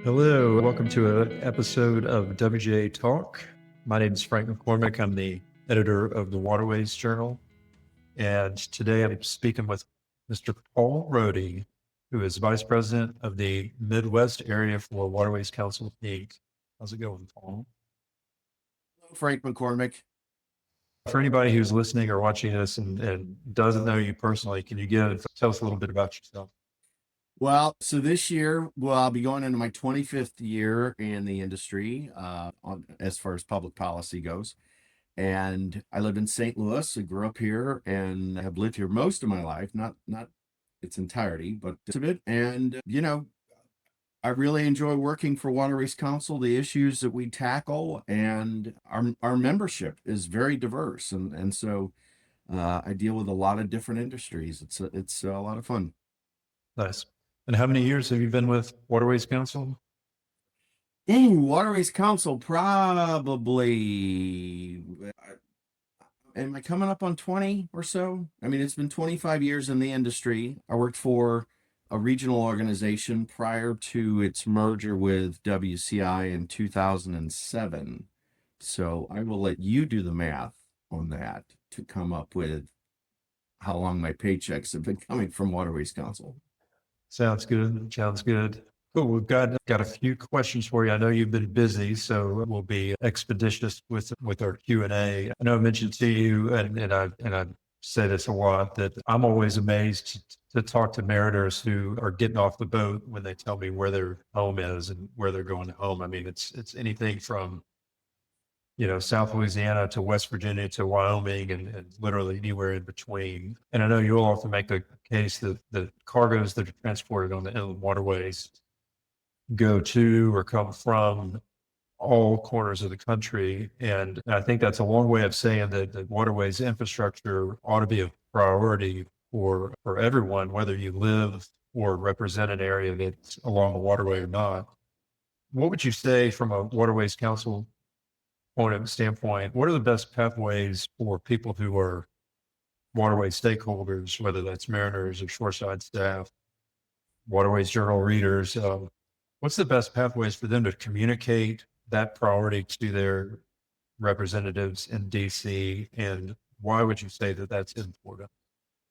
Hello, welcome to an episode of WGA Talk. My name is Frank McCormick. I'm the editor of the Waterways Journal. And today I'm speaking with Mr. Paul Rohde, who is Vice President of the Midwest area for Waterways Council Inc. How's it going, Paul? Frank McCormick. For anybody who's listening or watching this and doesn't know you personally, can you tell us a little bit about yourself? Well, so this year, I'll be going into my 25th year in the industry as far as public policy goes. And I live in St. Louis. I grew up here and have lived here most of my life, not its entirety, but most of it. And, I really enjoy working for Waterways Council, the issues that we tackle, and our membership is very diverse. And so I deal with a lot of different industries. It's a lot of fun. Nice. And how many years have you been with Waterways Council? Waterways Council, probably. Am I coming up on 20 or so? I mean, it's been 25 years in the industry. I worked for a regional organization prior to its merger with WCI in 2007. So I will let you do the math on that to come up with how long my paychecks have been coming from Waterways Council. Sounds good. Sounds good. Cool. We've got a few questions for you. I know you've been busy, so we'll be expeditious with our Q&A. I know I mentioned to you, and I say this a lot, that I'm always amazed to talk to mariners who are getting off the boat when they tell me where their home is and where they're going home. I mean, it's anything from South Louisiana to West Virginia to Wyoming and literally anywhere in between. And I know you'll often make the case that the cargoes that are transported on the inland waterways go to or come from all corners of the country. And I think that's a long way of saying that the waterways infrastructure ought to be a priority for everyone, whether you live or represent an area that's along the waterway or not. What would you say from a Waterways Council standpoint, what are the best pathways for people who are waterway stakeholders, whether that's mariners or shoreside staff, Waterways Journal readers? What's the best pathways for them to communicate that priority to their representatives in DC? And why would you say that that's important?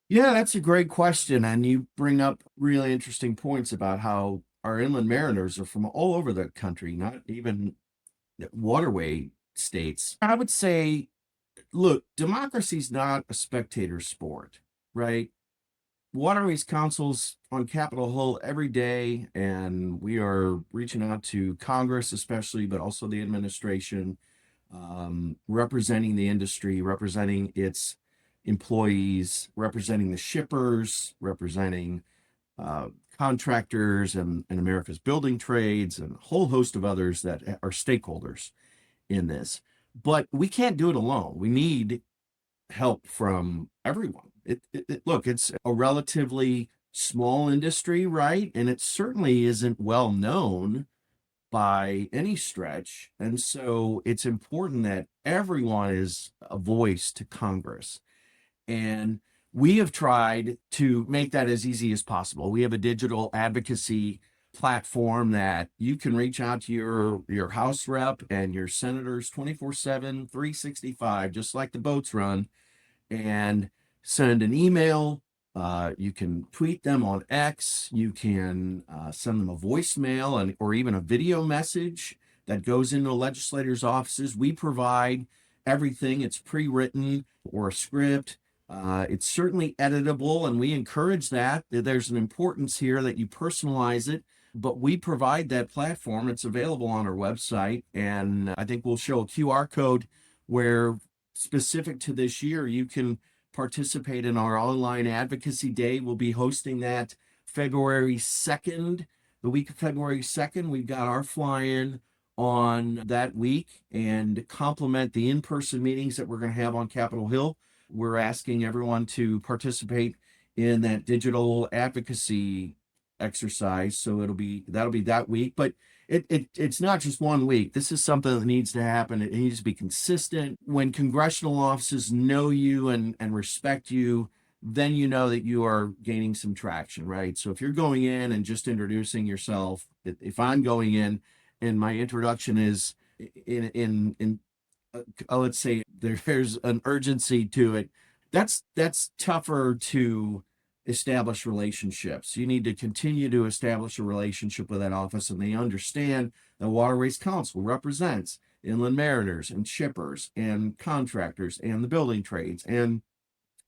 Yeah, that's a great question. And you bring up really interesting points about how our inland mariners are from all over the country, not even waterway states. I would say, look, democracy's not a spectator sport, right? Waterways Council's on Capitol Hill every day, and we are reaching out to Congress, especially, but also the administration, representing the industry, representing its employees, representing the shippers, representing uh, contractors and America's building trades, and a whole host of others that are stakeholders in this. But we can't do it alone. We need help from everyone. Look, it's a relatively small industry, right? And it certainly isn't well known by any stretch. And so it's important that everyone is a voice to Congress. And we have tried to make that as easy as possible. We have a digital advocacy platform that you can reach out to your house rep and your senators 24/7, 365, just like the boats run, and send an email. You can tweet them on X. You can send them a voicemail or even a video message that goes into legislators' offices. We provide everything. It's pre-written or a script. It's certainly editable, and we encourage that. There's an importance here that you personalize it, but we provide that platform. It's available on our website, and I think we'll show a QR code where, specific to this year, you can participate in our online advocacy day. We'll be hosting that February 2nd. The week of February 2nd, we've got our fly-in on that week and complement the in-person meetings that we're going to have on Capitol Hill. We're asking everyone to participate in that digital advocacy exercise. So that'll be that week. But it's not just one week. This is something that needs to happen. It needs to be consistent. When congressional offices know you and respect you, then you know that you are gaining some traction, right? So if you're going in and just introducing yourself, if I'm going in and my introduction is in let's say there's an urgency to it, that's tougher to establish relationships. You need to continue to establish a relationship with that office, and they understand that Waterways Council represents inland mariners and shippers and contractors and the building trades and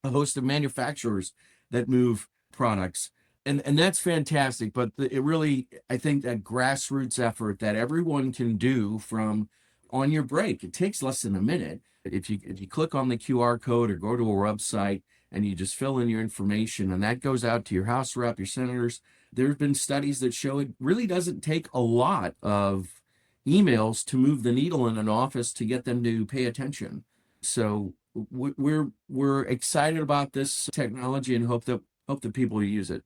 a host of manufacturers that move products. And that's fantastic. But it really, I think that grassroots effort that everyone can do from on your break, it takes less than a minute. If you click on the QR code or go to a website and you just fill in your information and that goes out to your House rep, your senators, there have been studies that show it really doesn't take a lot of emails to move the needle in an office to get them to pay attention. So we're excited about this technology and hope that people use it.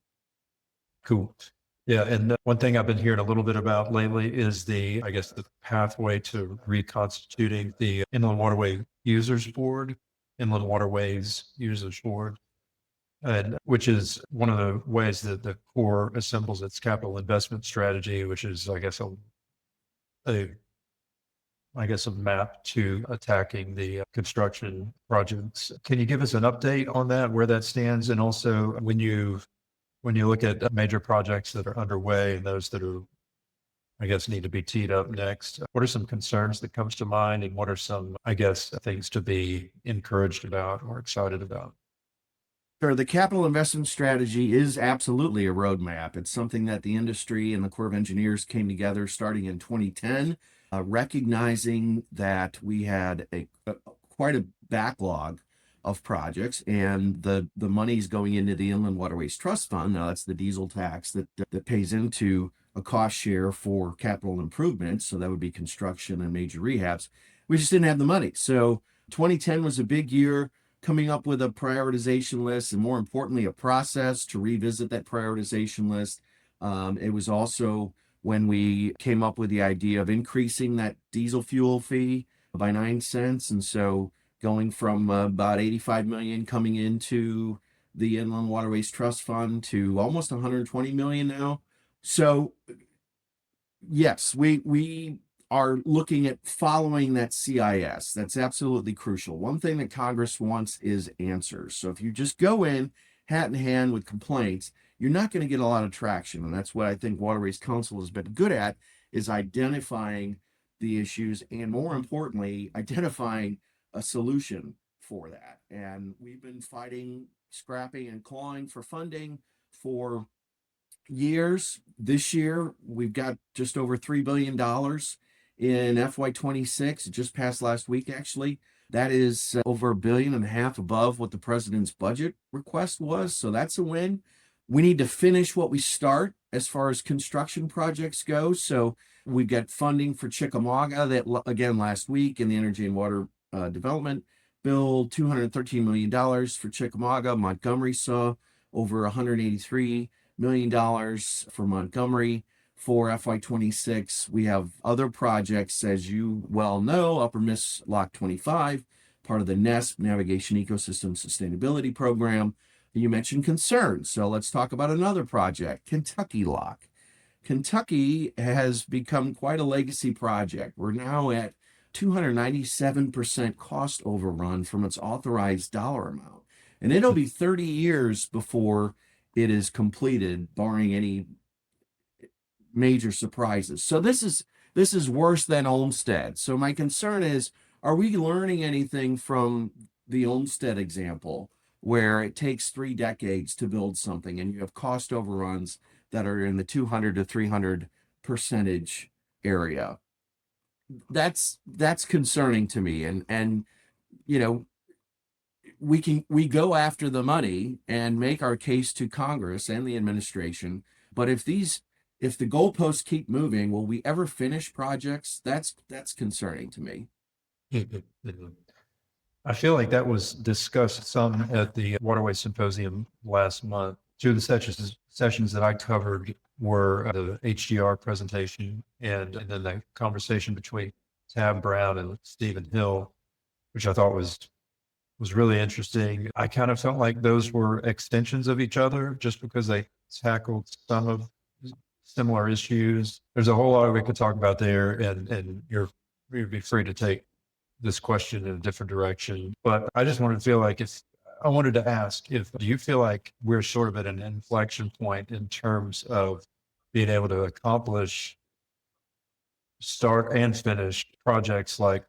Cool. Yeah, and one thing I've been hearing a little bit about lately is I guess, the pathway to reconstituting the Inland Waterway Users Board, Inland Waterways Users Board, and which is one of the ways that the Corps assembles its capital investment strategy, which is, a a map to attacking the construction projects. Can you give us an update on that, where that stands, and also when you look at major projects that are underway and those that are, I guess, need to be teed up next, what are some concerns that comes to mind, and what are some, I guess, things to be encouraged about or excited about? Sure, the capital investment strategy is absolutely a roadmap. It's something that the industry and the Corps of Engineers came together starting in 2010, recognizing that we had quite a backlog of projects, and the money's going into the Inland Waterways Trust Fund. Now that's the diesel tax that pays into a cost share for capital improvements. So that would be construction and major rehabs. We just didn't have the money. So 2010 was a big year coming up with a prioritization list, and more importantly, a process to revisit that prioritization list. It was also when we came up with the idea of increasing that diesel fuel fee by 9 cents. And so going from about 85 million coming into the Inland Waterways Trust Fund to almost 120 million now. So yes, we are looking at following that CIS. That's absolutely crucial. One thing that Congress wants is answers. So if you just go in hat in hand with complaints, you're not going to get a lot of traction. And that's what I think Waterways Council has been good at, is identifying the issues and, more importantly, identifying a solution for that. And we've been fighting, scrapping, and clawing for funding for years. This year, we've got just over $3 billion in FY26. It just passed last week, actually. That is over $1.5 billion above what the president's budget request was. So that's a win. We need to finish what we start as far as construction projects go. So we've got funding for Chickamauga that, again, last week in the Energy and Water Development Bill, $213 million for Chickamauga. Montgomery saw over $183 million for Montgomery. For FY26, we have other projects, as you well know, Upper Miss Lock 25, part of the NESP Navigation Ecosystem Sustainability Program. You mentioned concerns, so let's talk about another project, Kentucky Lock. Kentucky has become quite a legacy project. We're now at 297% cost overrun from its authorized dollar amount. And it'll be 30 years before it is completed, barring any major surprises. So this is worse than Olmsted. So my concern is, are we learning anything from the Olmsted example, where it takes 3 decades to build something and you have cost overruns that are in the 200 to 300% area? That's concerning to me. And you know, we go after the money and make our case to Congress and the administration, but if the goalposts keep moving, will we ever finish projects? That's concerning to me. I feel like that was discussed some at the Waterway Symposium last month. Two of the sessions that I covered were the HDR presentation and then the conversation between Tab Brown and Stephen Hill, which I thought was was really interesting. I kind of felt like those were extensions of each other just because they tackled some of similar issues. There's a whole lot we could talk about there, and you'd be free to take this question in a different direction. But I just wanted to feel like if I wanted to ask if do you feel like we're sort of at an inflection point in terms of being able to accomplish start and finish projects like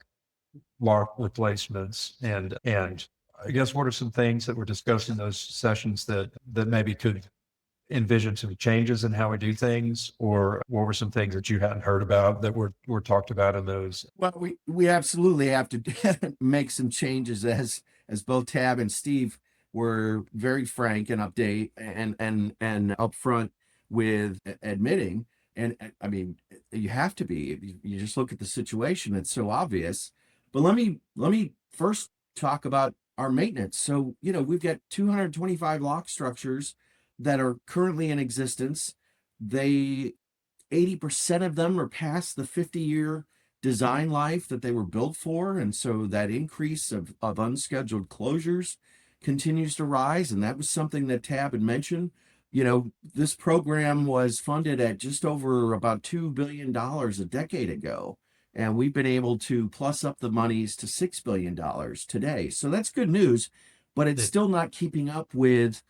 lock replacements and I guess what are some things that were discussed in those sessions that maybe could envision some changes in how we do things, or what were some things that you hadn't heard about that were talked about in those? Well, we absolutely have to make some changes, as both Tab and Steve were very frank and update and upfront with admitting. And I mean, you have to be. You just look at the situation; it's so obvious. But let me first talk about our maintenance. So we've got 225 lock structures that are currently in existence. They 80% of them are past the 50-year design life that they were built for. And so that increase of unscheduled closures continues to rise. And that was something that Tab had mentioned. This program was funded at just over about $2 billion a decade ago. And we've been able to plus up the monies to $6 billion today. So that's good news, but it's still not keeping up with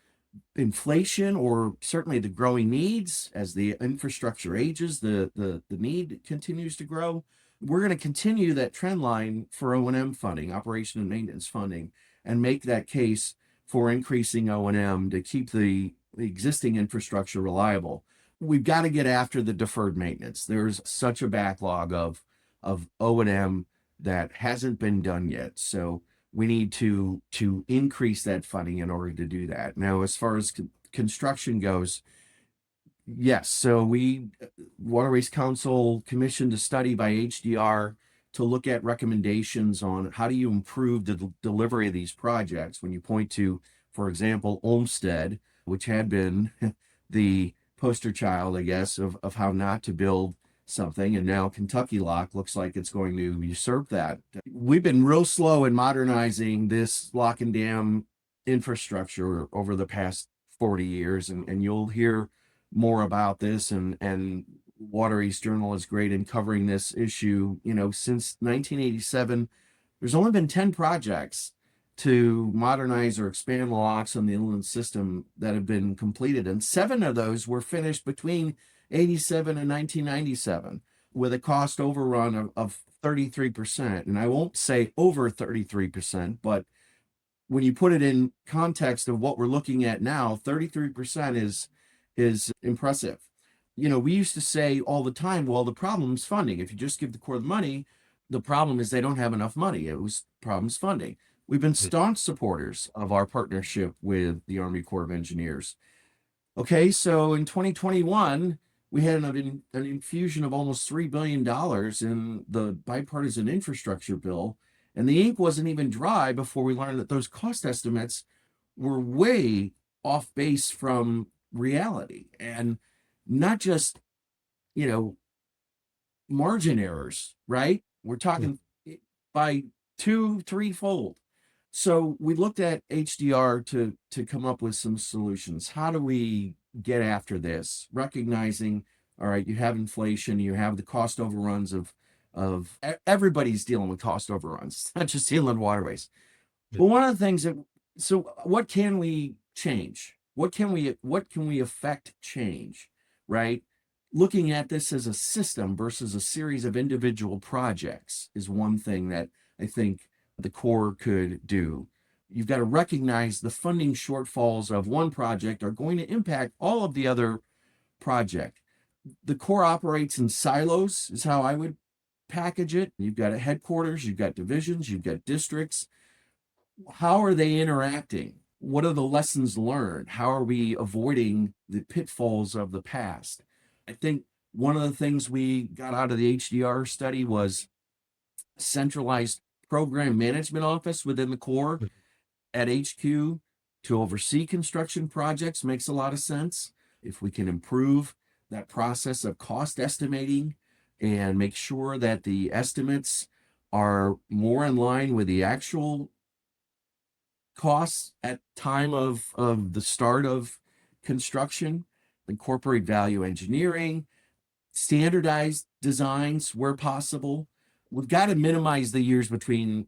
inflation or certainly the growing needs. As the infrastructure ages, the need continues to grow. We're going to continue that trend line for O&M funding, operation and maintenance funding, and make that case for increasing O&M to keep the existing infrastructure reliable. We've got to get after the deferred maintenance. There's such a backlog of O&M that hasn't been done yet. So we need to increase that funding in order to do that. Now, as far as construction goes, yes. So Waterways Council commissioned a study by HDR to look at recommendations on how do you improve the delivery of these projects. When you point to, for example, Olmsted, which had been the poster child, I guess, of how not to build something, and now Kentucky Lock looks like it's going to usurp that. We've been real slow in modernizing this lock and dam infrastructure over the past 40 years, and you'll hear more about this, and Waterways Journal is great in covering this issue. Since 1987, there's only been 10 projects to modernize or expand the locks on the inland system that have been completed, and 7 of those were finished between 87 and 1997 with a cost overrun of 33%. And I won't say over 33%, but when you put it in context of what we're looking at now, 33% is impressive. We used to say all the time, well, the problem is funding. If you just give the Corps the money, the problem is they don't have enough money. It was problems funding. We've been staunch supporters of our partnership with the Army Corps of Engineers. Okay, so in 2021, we had an infusion of almost $3 billion in the bipartisan infrastructure bill, and the ink wasn't even dry before we learned that those cost estimates were way off base from reality, and not just, margin errors, right? We're talking by 2-3-fold. So we looked at HDR to come up with some solutions. How do we get after this? Recognizing, all right, you have inflation, you have the cost overruns of everybody's dealing with cost overruns. It's not just inland waterways. But one of the things so what can we change? What can we affect change, right? Looking at this as a system versus a series of individual projects is one thing that I think the Corps could do. You've got to recognize the funding shortfalls of one project are going to impact all of the other project. The Corps operates in silos is how I would package it. You've got a headquarters, you've got divisions, you've got districts. How are they interacting? What are the lessons learned? How are we avoiding the pitfalls of the past? I think one of the things we got out of the HDR study was centralized program management office within the Corps at HQ to oversee construction projects makes a lot of sense. If we can improve that process of cost estimating and make sure that the estimates are more in line with the actual costs at time of the start of construction, incorporate value engineering, standardized designs where possible. We've got to minimize the years between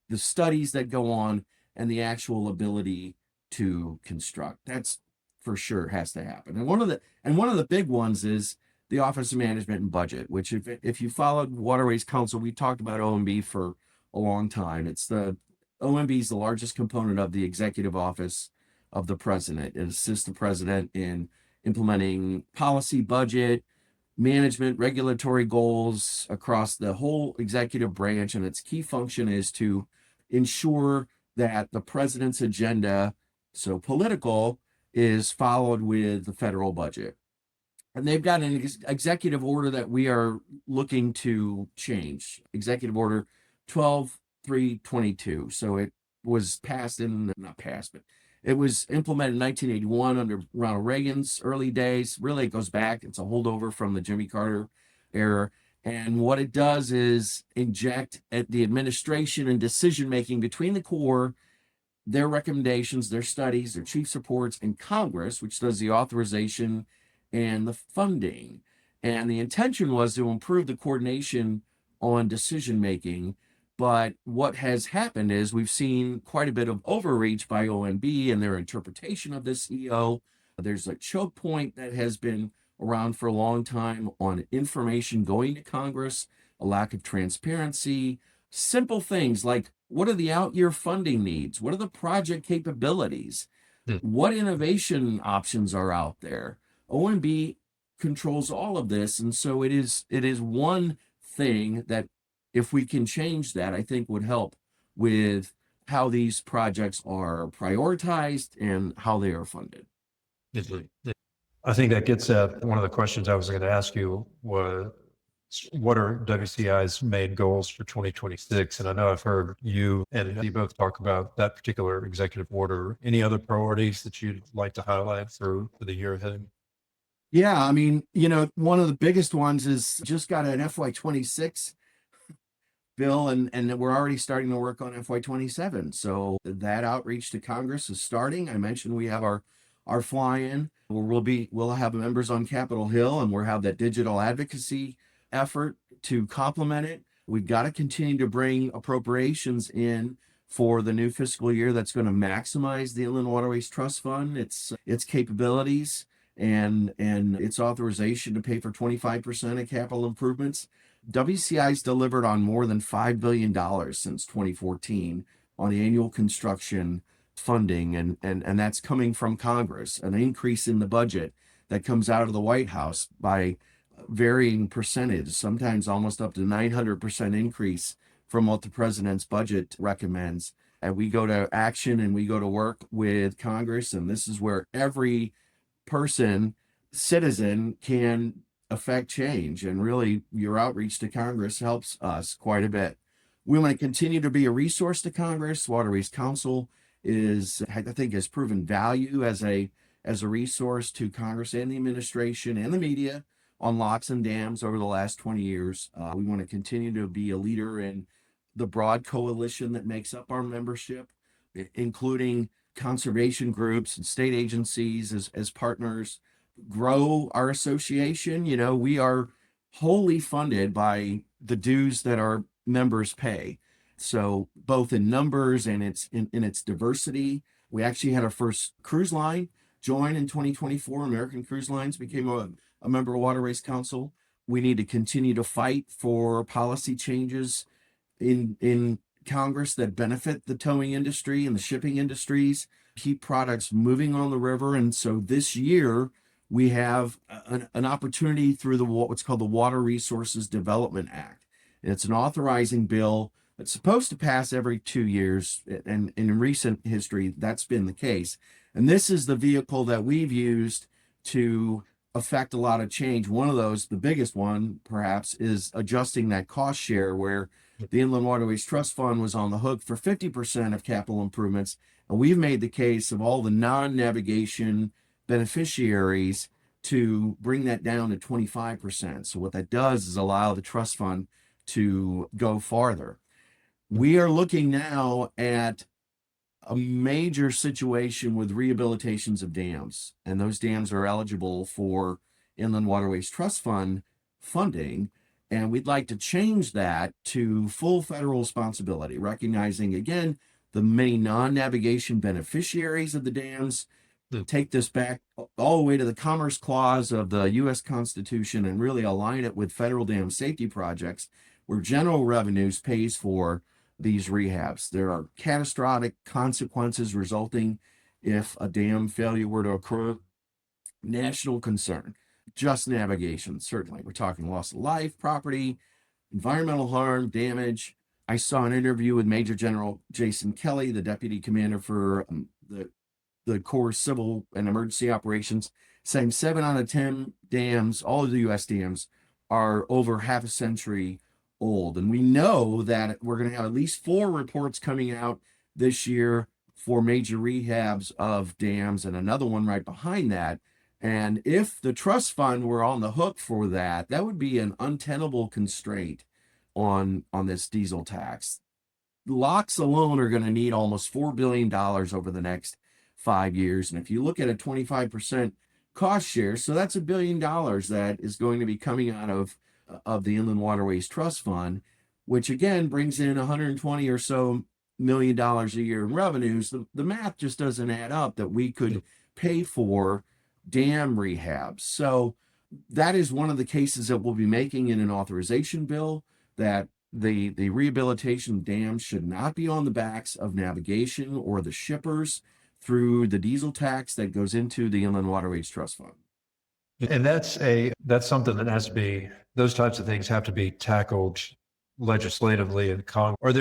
the studies that go on and the actual ability to construct. That's for sure has to happen. And one of the big ones is the Office of Management and Budget, which if you followed Waterways Council, we talked about OMB for a long time. It's the OMB is the largest component of the executive office of the president. It assists the president in implementing policy, budget, management, regulatory goals across the whole executive branch. And its key function is to ensure that the president's agenda, so political, is followed with the federal budget. And they've got an executive order that we are looking to change, Executive Order 12-322. So it was passed not passed, but it was implemented in 1981 under Ronald Reagan's early days. Really, it goes back. It's a holdover from the Jimmy Carter era. And what it does is inject at the administration and decision making between the Corps, their recommendations, their studies, their chiefs' reports, and Congress, which does the authorization and the funding. And the intention was to improve the coordination on decision making. But what has happened is we've seen quite a bit of overreach by OMB and their interpretation of this EO. There's a choke point that has been around for a long time on information going to Congress, a lack of transparency, simple things like what are the out-year funding needs? What are the project capabilities? What innovation options are out there? OMB controls all of this. And so it is one thing that if we can change that, I think would help with how these projects are prioritized and how they are funded. I think that gets at one of the questions I was going to ask you was, what are WCI's main goals for 2026? And I know I've heard you and you both talk about that particular executive order. Any other priorities that you'd like to highlight for the year ahead? Yeah, I mean, one of the biggest ones is just got an FY26 bill, and we're already starting to work on FY27. So that outreach to Congress is starting. I mentioned we have our fly-in where we'll have members on Capitol Hill, and we'll have that digital advocacy effort to complement it. We've got to continue to bring appropriations in for the new fiscal year that's going to maximize the Inland Waterways Trust Fund, its capabilities, and its authorization to pay for 25% of capital improvements. WCI's delivered on more than $5 billion since 2014 on annual construction funding, and that's coming from Congress, an increase in the budget that comes out of the White House by varying percentage, sometimes almost up to 900% increase from what the president's budget recommends. And we go to action and we go to work with Congress, and this is where every citizen can affect change, and really your outreach to Congress helps us quite a bit. We want to continue to be a resource to Congress. Waterways Council I think has proven value as a resource to Congress and the administration and the media on locks and dams over the last 20 years. We want to continue to be a leader in the broad coalition that makes up our membership, including conservation groups and state agencies as partners. Grow our association. We are wholly funded by the dues that our members pay. So both in numbers and in its diversity. We actually had our first cruise line join in 2024. American Cruise Lines became a member of Waterways Council. We need to continue to fight for policy changes in Congress that benefit the towing industry and the shipping industries, keep products moving on the river. And so this year we have an opportunity through what's called the Water Resources Development Act. And it's an authorizing bill that's supposed to pass every 2 years. And in recent history, that's been the case. And this is the vehicle that we've used to affect a lot of change. One of those, the biggest one perhaps, is adjusting that cost share where the Inland Waterways Trust Fund was on the hook for 50% of capital improvements. And we've made the case of all the non-navigation beneficiaries to bring that down to 25%. So what that does is allow the trust fund to go farther. We are looking now at a major situation with rehabilitations of dams, and those dams are eligible for Inland Waterways Trust Fund funding. And we'd like to change that to full federal responsibility, recognizing again the many non-navigation beneficiaries of the dams. Take this back all the way to the Commerce Clause of the U.S. Constitution and really align it with federal dam safety projects, where general revenues pays for these rehabs. There are catastrophic consequences resulting if a dam failure were to occur. National concern, just navigation, certainly. We're talking loss of life, property, environmental harm, damage. I saw an interview with Major General Jason Kelly, the deputy commander for the Corps Civil and Emergency Operations, saying 7 out of 10 dams, all of the U.S. dams, are over half a century old. And we know that we're going to have at least 4 reports coming out this year for major rehabs of dams and another one right behind that. And if the trust fund were on the hook for that, that would be an untenable constraint on this diesel tax. Locks alone are going to need almost $4 billion over the next 5 years. And if you look at a 25% cost share, so that's $1 billion that is going to be coming out of the Inland Waterways Trust Fund, which again brings in 120 or so million dollars a year in revenues. The math just doesn't add up that we could pay for dam rehabs. So that is one of the cases that we'll be making in an authorization bill, that the rehabilitation of dams should not be on the backs of navigation or the shippers through the diesel tax that goes into the Inland Waterways Trust Fund. And that's something that has to be, those types of things have to be tackled legislatively in Congress.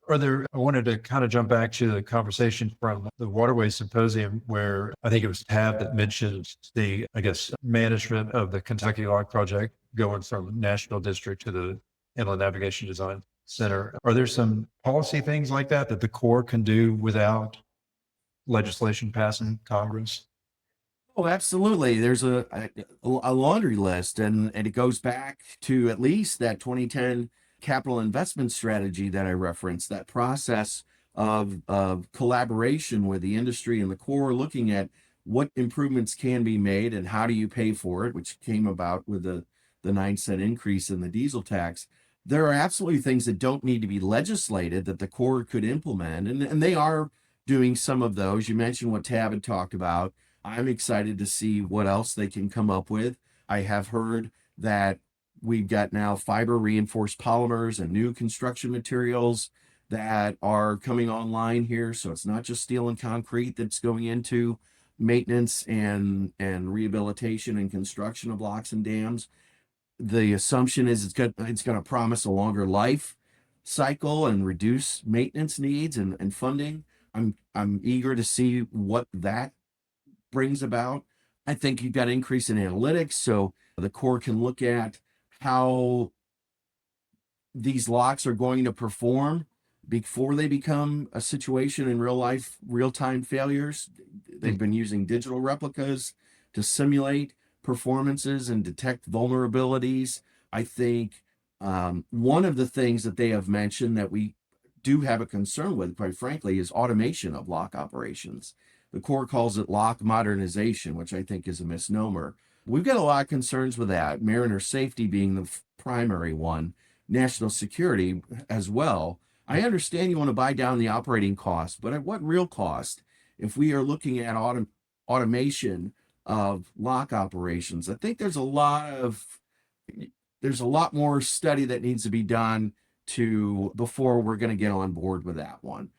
I wanted to kind of jump back to the conversation from the Waterways Symposium, where I think it was Tab that mentioned the, I guess, management of the Kentucky Lock Project going from National District to the Inland Navigation Design Center. Are there some policy things like that the Corps can do without legislation passing Congress? Oh, absolutely. There's a laundry list, and it goes back to at least that 2010 capital investment strategy that I referenced, that process of collaboration with the industry and the Corps, looking at what improvements can be made and how do you pay for it, which came about with the 9-cent increase in the diesel tax. There are absolutely things that don't need to be legislated that the Corps could implement, and they are doing some of those. You mentioned what Tab had talked about. I'm excited to see what else they can come up with. I have heard that we've got now fiber reinforced polymers and new construction materials that are coming online here. So it's not just steel and concrete that's going into maintenance and rehabilitation and construction of locks and dams. The assumption is it's going to promise a longer life cycle and reduce maintenance needs and funding. I'm eager to see what that brings about. I think you've got an increase in analytics, so the Corps can look at how these locks are going to perform before they become a situation in real life, real-time failures. They've been using digital replicas to simulate performances and detect vulnerabilities. I think one of the things that they have mentioned that we do have a concern with, quite frankly, is automation of lock operations. The Corps calls it lock modernization, which I think is a misnomer. We've got a lot of concerns with that, mariner safety being the primary one, national security as well. I understand you want to buy down the operating cost, but at what real cost? If we are looking at automation of lock operations, I think there's a lot more study that needs to be done before we're going to get on board with that one.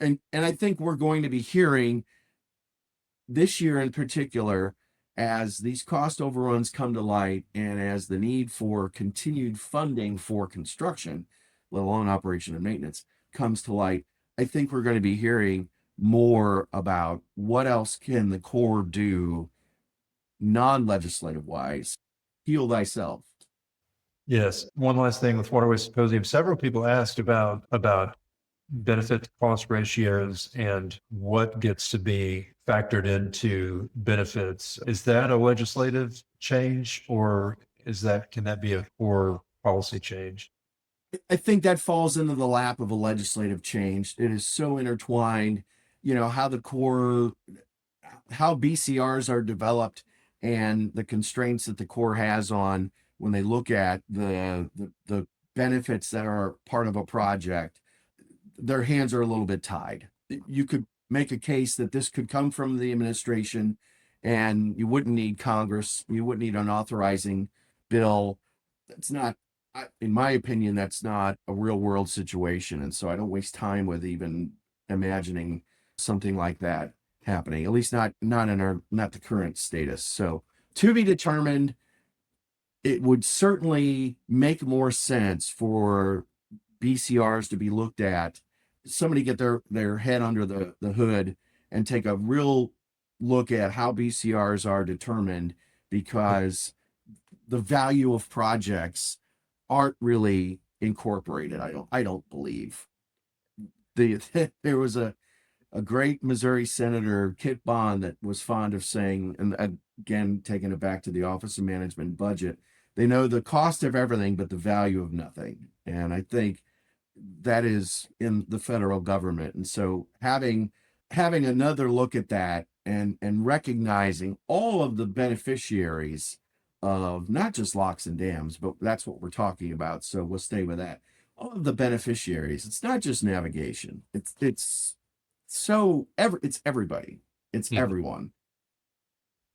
And I think we're going to be hearing this year in particular, as these cost overruns come to light and as the need for continued funding for construction, let alone operation and maintenance, comes to light, I think we're going to be hearing more about what else can the Corps do non-legislative wise. Heal thyself. Yes. One last thing with Waterways Symposium. Several people asked about benefit to cost ratios and what gets to be factored into benefits. Is that a legislative change, or can that be a core policy change? I think that falls into the lap of a legislative change. It is so intertwined, how the core, how BCRs are developed and the constraints that the Corps has on when they look at the benefits that are part of a project. Their hands are a little bit tied. You could make a case that this could come from the administration and you wouldn't need Congress, you wouldn't need an authorizing bill. That's not, in my opinion, that's not a real world situation. And so I don't waste time with even imagining something like that happening, at least not in our, not the current status. So to be determined. It would certainly make more sense for BCRs to be looked at, somebody get their head under the hood and take a real look at how BCRs are determined, because the value of projects aren't really incorporated. I don't believe there was a great Missouri Senator, Kit Bond, that was fond of saying, and again, taking it back to the Office of Management and Budget, they know the cost of everything, but the value of nothing. And I think that is in the federal government. And so having another look at that and recognizing all of the beneficiaries of not just locks and dams, but that's what we're talking about. So we'll stay with that. All of the beneficiaries. It's not just navigation. It's everybody. It's Mhm. everyone.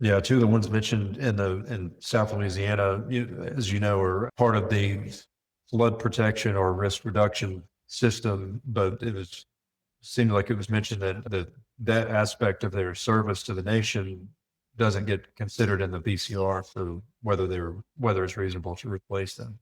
Yeah, two of the ones mentioned in South Louisiana, as you know, are part of the flood protection or risk reduction system, but seemed like it was mentioned that aspect of their service to the nation doesn't get considered in the VCR for whether it's reasonable to replace them.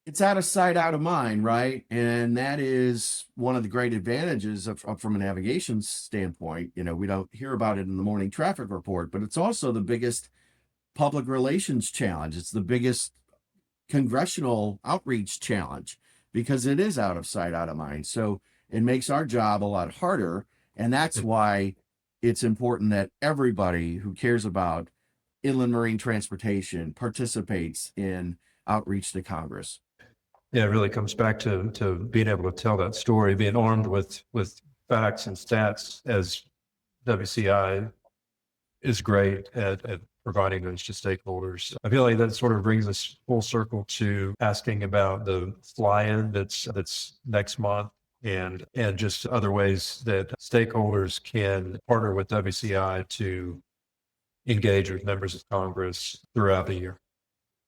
It's out of sight, out of mind, right? And that is one of the great advantages from a navigation standpoint. We don't hear about it in the morning traffic report, but it's also the biggest public relations challenge. It's the biggest congressional outreach challenge because it is out of sight, out of mind. So it makes our job a lot harder. And that's why it's important that everybody who cares about inland marine transportation participates in outreach to Congress. Yeah, it really comes back to being able to tell that story, being armed with facts and stats, as WCI is great at providing those to stakeholders. I feel like that sort of brings us full circle to asking about the fly-in that's next month, and just other ways that stakeholders can partner with WCI to engage with members of Congress throughout the year.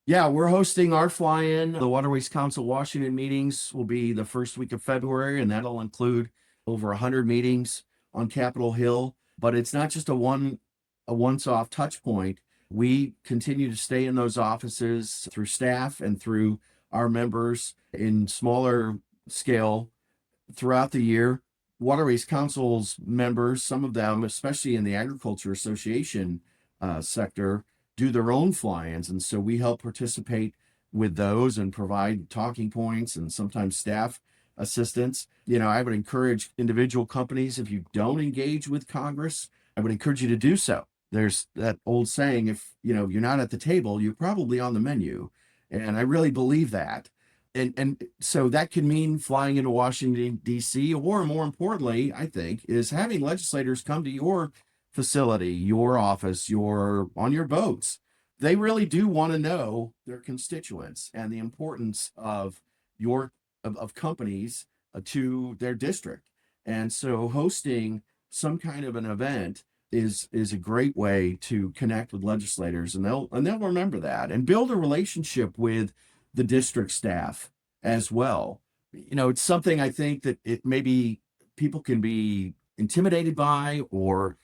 Yeah, we're hosting our fly-in. The Waterways Council Washington meetings will be the first week of February, and that'll include over 100 meetings on Capitol Hill. But it's not just a once-off touch point. We continue to stay in those offices through staff and through our members in smaller scale throughout the year. Waterways Council's members, some of them, especially in the Agriculture Association sector, do their own fly-ins. And so we help participate with those and provide talking points and sometimes staff assistance. I would encourage individual companies, if you don't engage with Congress, I would encourage you to do so. There's that old saying, if you're not at the table, you're probably on the menu. And I really believe that. And so that can mean flying into Washington, D.C., or more importantly, I think, is having legislators come to your facility, your office, on your boats. They really do want to know their constituents and the importance of of companies to their district. And so hosting some kind of an event is a great way to connect with legislators, and they'll remember that and build a relationship with the district staff as well. It's something I think that it maybe people can be intimidated by or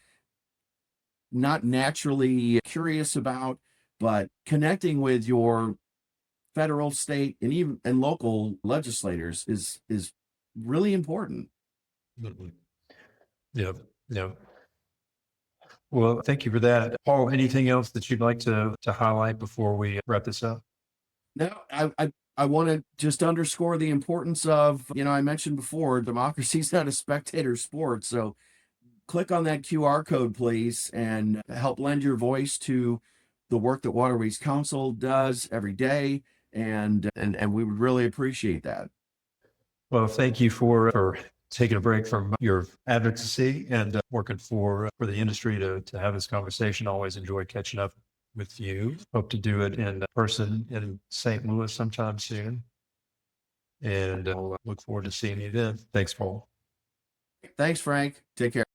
not naturally curious about, but connecting with your federal, state, and even and local legislators is really important. Mhm. Yeah, yeah. Well, thank you for that. Paul, anything else that you'd like to highlight before we wrap this up? No, I want to just underscore the importance of, I mentioned before, democracy is not a spectator sport. So click on that QR code, please, and help lend your voice to the work that Waterways Council does every day and we would really appreciate that. Well, thank you for taking a break from your advocacy and working for the industry to have this conversation. Always enjoy catching up with you. Hope to do it in person in St. Louis sometime soon. And I'll look forward to seeing you then. Thanks, Paul. Thanks, Frank. Take care.